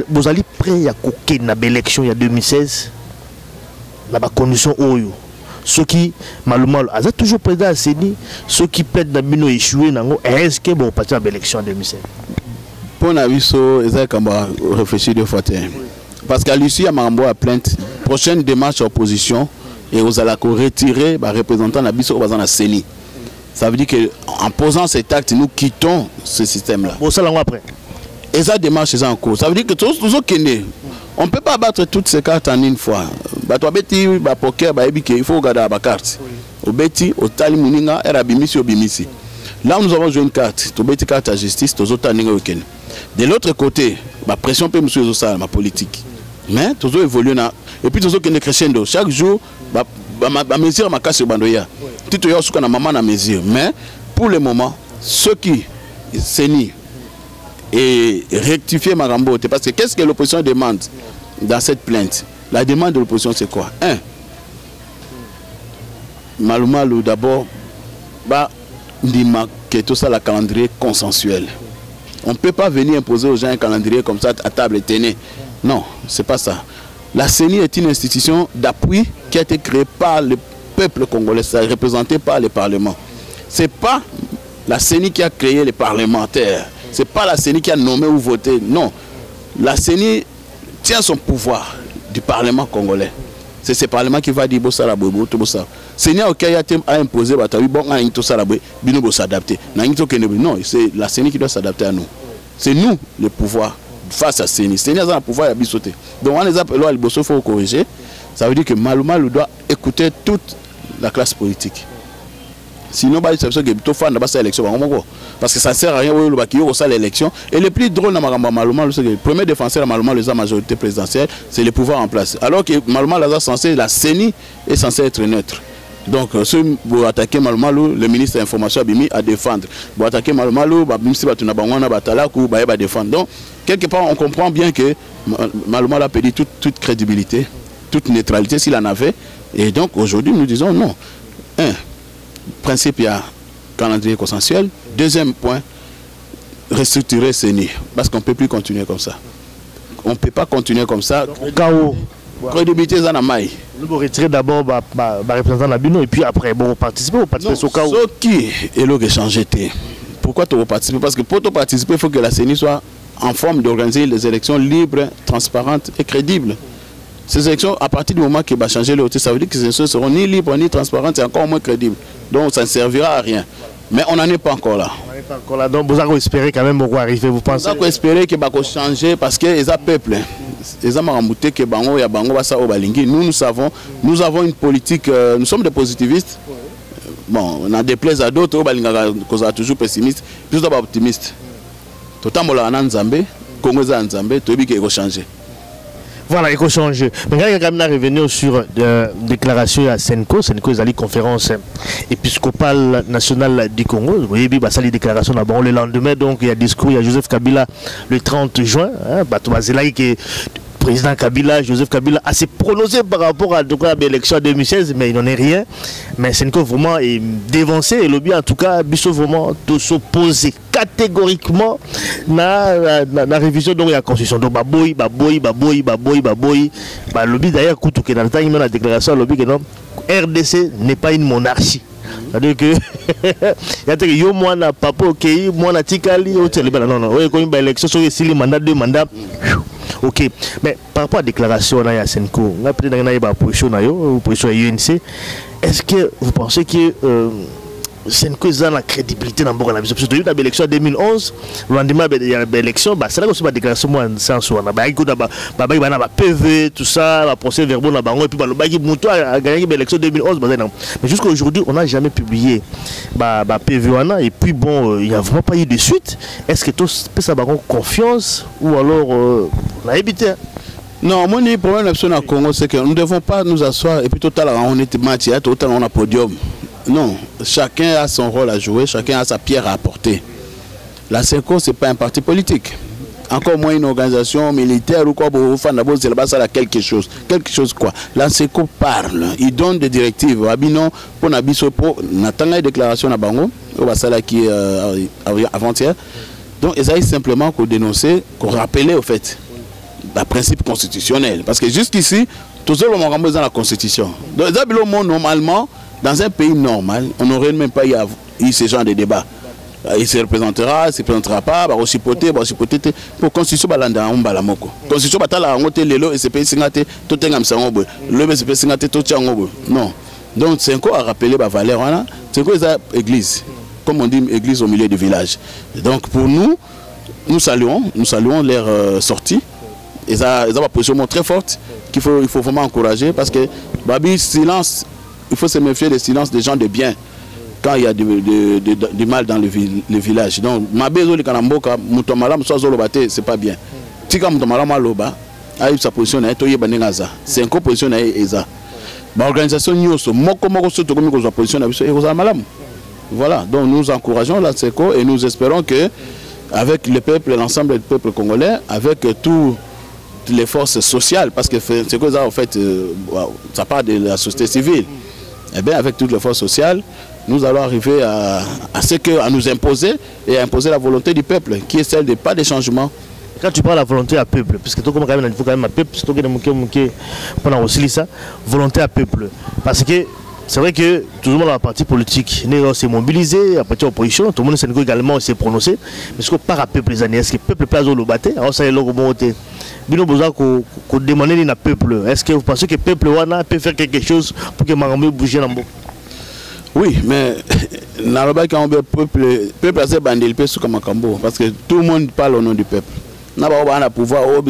vous allez prêt à coquer dans l'élection il y a 2016, dans la condition où ceux qui, malheureusement, ont toujours président à Séni, ceux qui pètent dans le échoué, est-ce que vous partez à l'élection en 2016? Pour Nabiso, ils ont réfléchi deux fois. Parce qu'à l'issue, il y a ma plainte, prochaine démarche opposition, et vous allez retirer les représentants de Nabiso au la Séni. Ça veut dire qu'en posant cet acte, nous quittons ce système-là. Bon, ça l'an après. Et ça démarche est en cours. Ça veut dire que tous on ne peut pas battre toutes ces cartes en une fois. Il faut regarder la carte. Au Beti, au Tali Muninga, et à Bimisi, au Bimisi. Là, nous avons joué une carte. Au Beti, carte à justice, aux autres week-end. De l'autre côté, la pression peut me ça, ma politique. Mais toujours évoluer. Et puis, toujours qu'il est crescendo. Chaque jour, ma mesure ma casse au bandoya. Tout est sur la maman na mesure. Mais pour le moment, ceux qui s'enient et rectifier ma rambote, parce que qu'est-ce que l'opposition demande dans cette plainte? La demande de l'opposition, c'est quoi? Un, malheureusement, d'abord, que tout ça, la calendrier consensuel. On ne peut pas venir imposer aux gens un calendrier comme ça à table et tenez. Non, c'est pas ça. La CENI est une institution d'appui qui a été créée par le peuple congolais, représenté par les parlements. Ce n'est pas la CENI qui a créé les parlementaires. Ce n'est pas la CENI qui a nommé ou voté. Non. La CENI tient son pouvoir du Parlement congolais. C'est ce Parlement qui va dire que CENI a imposé bon s'adapter. Non, c'est la CENI qui doit s'adapter à nous. C'est nous le pouvoir face à CENI. CENI a un pouvoir à bisoter. Donc on les appelle il faut corriger. Ça veut dire que Maluma doit écouter toute la classe politique. Sinon, c'est ça que tout fan de l'élection. Parce que ça ne sert à rien de l'élection. Et le plus drôle dans Maluma, le premier défenseur de Maluma, la majorité présidentielle, c'est le pouvoir en place. Alors que Maluma, la CENI est censée être neutre. Donc, si vous attaquez Maluma, le ministre de l'Information a défendre. Vous attaquez Maluma, va défendre. Donc, quelque part, on comprend bien que Maluma a perdu toute crédibilité, toute neutralité s'il en avait. Et donc, aujourd'hui, nous disons non. Un, principe, il y a calendrier consensuel. Deuxième point, restructurer CENI. Parce qu'on ne peut plus continuer comme ça. On ne peut pas continuer comme ça. Chaos. Crédibilité, ça n'a maille. Nous retirer d'abord les représentants de la Bino et puis après, participer au chaos. Ce qui est le changé. pourquoi tu veux participer? Parce que pour participer, il faut que la CENI soit en forme d'organiser des élections libres, transparentes et crédibles. Ces élections, à partir du moment qu'il va changer le ça veut dire que ces élections seront ni libres, ni transparentes, et encore moins crédibles. Donc ça ne servira à rien. Mais on n'en est pas encore là. On n'en est pas encore là. Donc vous avez espéré quand même qu'on arriver, vous pensez? Vous avez espéré qu'il va changer parce que les peuples, les Amaramouté, que Bango, ya Bango, Basa, Obalingi. Nous avons une politique, nous sommes des positivistes. Bon, on a des plaisirs à d'autres, Obalinga, qu'on a toujours pessimiste, plus d'abord optimiste. Totalement là, en Nzambé, Congo en Nzambé, tout le monde changer. Voilà, il faut changer. Mais quand il y a revenu sur la déclaration à Senko, Senko est allé conférence épiscopale nationale du Congo. Vous voyez, il y a une déclaration là-bas. Le lendemain, donc, il y a discours, il y a Joseph Kabila le 30 juin. Président Kabila, Joseph Kabila, a s'est prononcé par rapport à l'élection 2016, mais il n'en est rien. Mais Senko vraiment est dévancé et le bien en tout cas, Bissot vraiment de s'opposer catégoriquement à la révision de la Constitution. Donc, baboy, le bien d'ailleurs, dans le temps, il y a la déclaration, le bien que non, RDC n'est pas une monarchie. C'est-à-dire que il y a moi na papa ok moi na tikali non non il y a une élection sur les mandats deux mandats. Ok, mais par rapport à la déclaration de Senko, on a pris la position de l'UNC. Est-ce que vous pensez que Senko a la crédibilité dans la vision? Parce que l'élection en 2011, le lendemain de l'élection, c'est là que c'est la déclaration de sens. Il y a PV, tout ça, la procès verbal, et puis le a gagné l'élection 2011. Mais jusqu'à aujourd'hui, on n'a jamais publié le PV. Et puis bon, il n'y a vraiment pas eu de suite. Est-ce que tout ça a confiance ou alors on a évité? Non, mon problème au Congo, c'est que nous ne devons pas nous asseoir et puis totalement on est match, totalement on a podium. Non, chacun a son rôle à jouer, chacun a sa pierre à apporter. La SENCO, ce n'est pas un parti politique. Encore moins une organisation militaire ou quoi, c'est quelque chose. Quelque chose quoi. La SENCO parle, il donne des directives. Abinon, pour Nabiso, pour Natanga déclaration à Bango, au Basala qui avant-hier. Donc, ils ont simplement qu'on dénoncer, qu'on rappelait au fait, le principe constitutionnel. Parce que jusqu'ici, tout ça, on a besoin de la Constitution. Donc, normalement, dans un pays normal, on n'aurait même pas eu ce genre de débat. Il se représentera, il ne se représentera pas, il va chipoter, pour Constitution, il va la moko. Constitution, il va la et c'est pays singate, tout est comme ça, le c'est pays singate, tout est non. Donc, c'est encore à rappeler la valeur, c'est encore une église, comme on dit, église au milieu du village. Donc, pour nous, nous saluons leur sortie. Ils ont une position très forte qu'il faut vraiment encourager parce que, Babi, silence. Il faut se méfier des silences des gens de bien quand il y a du mal dans le village. Donc, ma besoin de Kanamboka, Moutomalam, c'est pas bien. Tika Moutomalam Loba, a eu sa position, c'est une position. L'organisation Nyoso, Moko Soto, comme sa position, voilà, donc nous encourageons la SECO et nous espérons que, avec le peuple, l'ensemble du peuple congolais, avec toutes les forces sociales, parce que c'est quoi ça, en fait, ça part de la société civile. Eh bien, avec toutes les forces sociales, nous allons arriver à nous imposer et à imposer la volonté du peuple, qui est celle de pas de changement. Quand tu parles de la volonté à peuple, parce que tu quand même à peuple, c'est pendant aussi ça, volonté à peuple. Parce que c'est vrai que tout le monde dans la partie politique s'est mobilisé, après l'opposition, tout le monde s'est également prononcé, mais ce que par à peuple les années, est-ce que le peuple peut le battre? Alors ça est là au bon côté. Nous avons besoin qu'on demande à peuple. Est-ce que vous pensez que le peuple peut faire quelque chose pour que Marambe bouge dans le monde? Oui, mais le peuple a ses bandits, parce que tout le monde parle au nom du peuple. Nous avons un pouvoir, le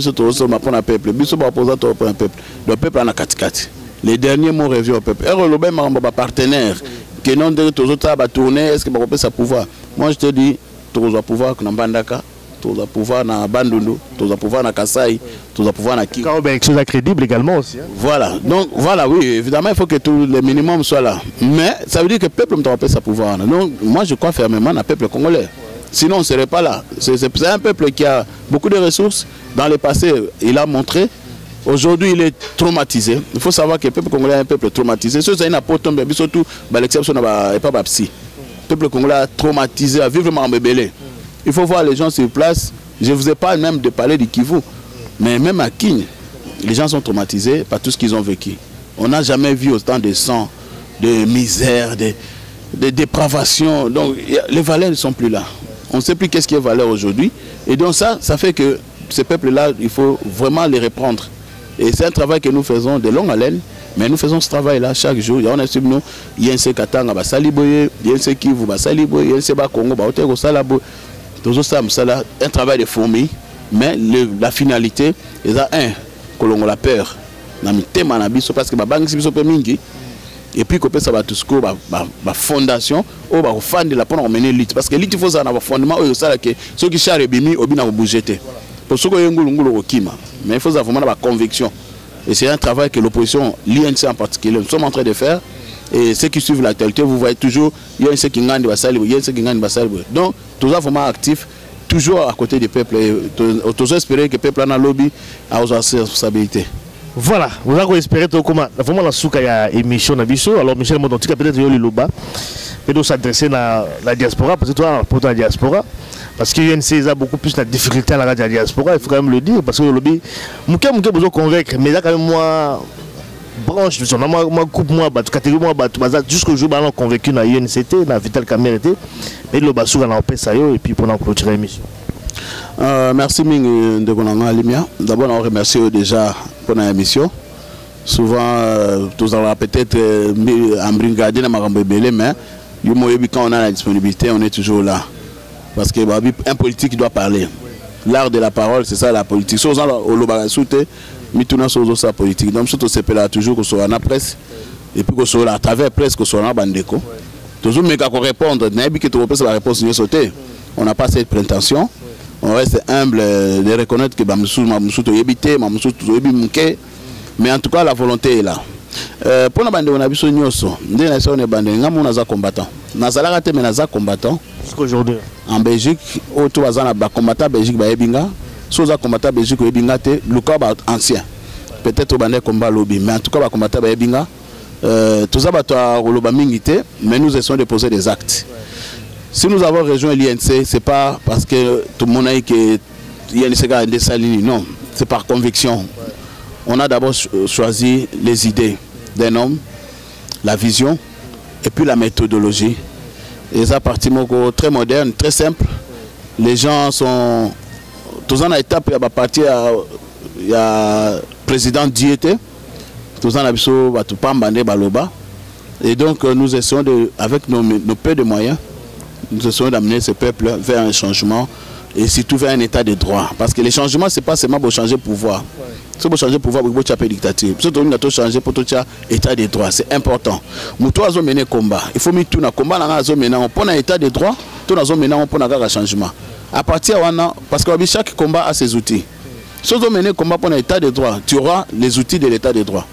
peuple a un katikati. Les derniers mots reviennent au peuple. Et le partenaire, que non de tous autres va tourner, est-ce que va peut sa pouvoir? Moi je te dis, tu as pouvoir dans Bandaka, tu as pouvoir dans Bandundu, tu as pouvoir dans Kasaï, tu as pouvoir dans Kiko. Quelque chose de crédible également aussi. Hein? Voilà, donc voilà, oui, évidemment il faut que tout le minimum soit là. Mais ça veut dire que le peuple ne pas sa pouvoir. Donc moi je crois fermement dans le peuple congolais. Sinon on ne serait pas là. C'est un peuple qui a beaucoup de ressources. Dans le passé, il a montré. Aujourd'hui, il est traumatisé. Il faut savoir que le peuple congolais est un peuple traumatisé. Ce qui est tombé, surtout, l'exception n'est pas psy. Le peuple congolais est traumatisé, à vivre en bébélé. Il faut voir les gens sur place. Je ne vous ai pas même de parler du Kivu. Mais même à King, les gens sont traumatisés par tout ce qu'ils ont vécu. On n'a jamais vu autant de sang, de misère, de dépravation. Donc, les valeurs ne sont plus là. On ne sait plus qu'est-ce qui est valeur aujourd'hui. Et donc ça fait que ces peuples-là, il faut vraiment les reprendre. Et c'est un travail que nous faisons de longue haleine. Mais nous faisons ce travail-là chaque jour. Il y a un Katanga, Basaliboye, il y a un Kivu, Basaliboye, il y a un Congo, Baotego, Salabo. Un travail de fourmi. Mais la finalité, c'est un, que l'on a la peur. Parce que et puis que ça va tout ce que la fondation ou la fondation la pour mener lutte parce que lutte il faut ça un fondement ou ça que ceux qui charrent bimi au bina bouger pour ceux qui ont kima mais il faut vraiment la conviction et c'est un travail que l'opposition l'INC en particulier nous sommes en train de faire et ceux qui suivent l'actualité vous voyez toujours il y a ceux qui gagnent donc tous vraiment actifs toujours à côté du peuple et tous espérer que le peuple a un lobby à aux responsabilités. Voilà, vous avez espéré comment vraiment la souka ya émission na biso. Alors Michel Modontika peut-être yo liloba peut s'adresser à la diaspora parce que toi pour la diaspora parce que UNC a beaucoup plus de difficulté à la diaspora, il faut quand même le dire parce que le lobby mouké besoin convaincre mais là quand même moi branche moi coupe moi catégorie moi jusqu'au jour on convaincu na UNCT na Vital Camérité mais le basouka na opesa yo et puis pour clôturer l'émission. Merci Ming de Gonanga Limia. D'abord, on remercie déjà pour l'émission. Souvent, tous avons peut-être en brigade dans Marambo Belé, mais quand on a la disponibilité, on est toujours là. Parce qu'un politique doit parler. L'art de la parole, c'est ça la politique. Si on a la politique, donc surtout c'est là toujours qu'on soit en presse et puis qu'on soit à travers presse qu'on soit en bandeko. Toujours mais qu'on répondre, n'importe qui te repose la réponse n'est sauter. On n'a pas cette prétention. On reste humble de reconnaître que mais en tout cas la volonté est là. Pour la bande on a vu Nyoso, on est bandé, on a combattant. Nazala mais naza combattant. Jusqu'aujourd'hui. En Belgique, autour de combattant Belgique ba ebinga, sous a combattant Belgique ba ebinga te, Luka ba ancien. Peut-être au bandé combat lobby, mais en tout cas ba combattant ba ebinga. Tout ça ba toi roloba mingité, mais nous essayons de poser des actes. Si nous avons rejoint l'INC, ce n'est pas parce que tout le monde a dit que l'INC a des salines, non, c'est par conviction. On a d'abord choisi les idées d'un homme, la vision et puis la méthodologie. Et ça partie très moderne, très simple. Les gens sont... Tous en étape, il y a parti, il y a président Diété, tous en abisso, Baloba. Et donc nous essayons de, avec nos peu de moyens, nous essayons d'amener ce peuple vers un changement et surtout vers un état de droit. Parce que les changements, ce n'est pas seulement pour changer le pouvoir. Si vous changez le pouvoir, vous pouvez dictature. Si vous avez changé pour tout état de droit, c'est important. Nous avons mené combat. Il faut mettre tout un combat, on prend un état de droit, tout on prend un changement. À partir de là, parce que chaque combat a ses outils. Si vous menez combat pour un état de droit, tu auras les outils de l'état de droit.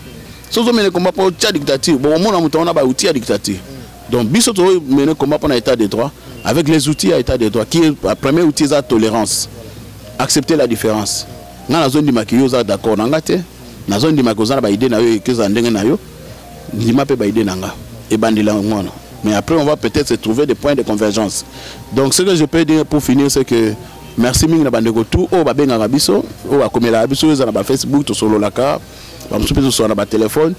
Si vous menez combat pour la dictature, bon, on a des outils à dictature. Donc, si vous menez combat pour un état de droit, avec les outils à l'état de droit, qui est le premier outil, c'est la tolérance. Accepter la différence. Dans la zone de Makio, d'accord, dans la zone de Makio, on a idée mais après, on va peut-être se trouver des points de convergence. Donc, ce que je peux dire pour finir, c'est que merci Ming na bandeko tout au babenga biso au akomela biso za na Facebook to solo laka ba musupe so na téléphone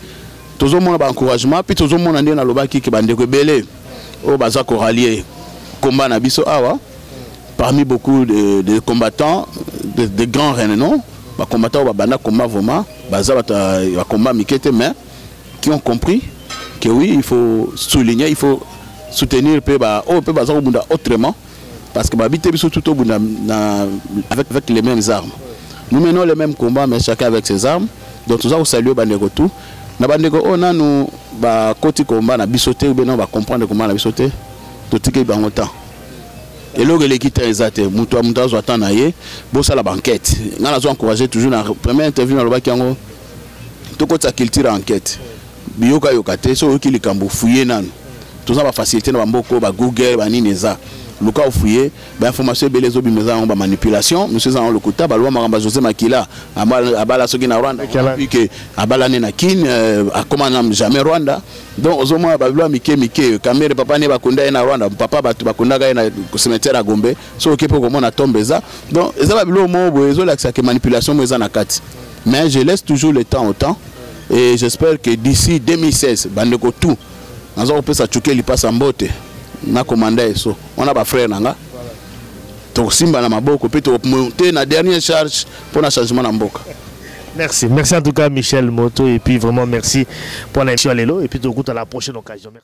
tozo mona ba encouragement puis tozo mona ndé na lobaki ke bandeko belé au baza ko rallier combat na biso awa parmi beaucoup de combattants de grands renom ba combattants ba banda combat vraiment baza ba combat mikete mais qui ont compris que oui il faut souligner il faut soutenir pe ba au pe baza ko bunda autrement. Parce que avec les mêmes armes. Nous menons les mêmes combats, mais chacun avec ses armes. Donc, nous avons salué Bandego tout. On a nous côté combat, on a bissoté, ou bien on va comprendre comment on a bissoté. Tout ce qui est dans le temps. Et là, l'équipe est exacte. Nous avons attendu, bon, ça la banquette. Nous avons encouragé toujours dans la première interview dans le bac, tout côté sa culture enquête. Bioka yokate, so qui les cambo fouillé nan. Tout ça va faciliter dans Boko, Google, Nineza. Le cas où fouillé, l'information est les obimeza en manipulation. Monsieur Zan Lokuta, Balwa Maramba José Makila, Abala Sogina Rwanda, puis que Abala Nenakin, a commandé jamais Rwanda. Donc, aux hommes, Babylon Mike, Kamere, Papa Neba Kunda na Rwanda, Papa Bakunda na cimetière à Gombe, so ok pour comment on a tombé ça. Donc, les Babylon, ils ont l'accès à manipulation, mais je laisse toujours le temps au temps. Et j'espère que d'ici 2016, Bandeko tout, nous allons peut s'achouquer, il passe en beauté. Na commandé ça. On a pas frère nanga. tokosimba na maboko pe tomonter na dernière charge pour le changement na mboka. Merci en tout cas Michel Moto et puis vraiment merci pour l'émission Lelo et puis à la prochaine occasion. Merci.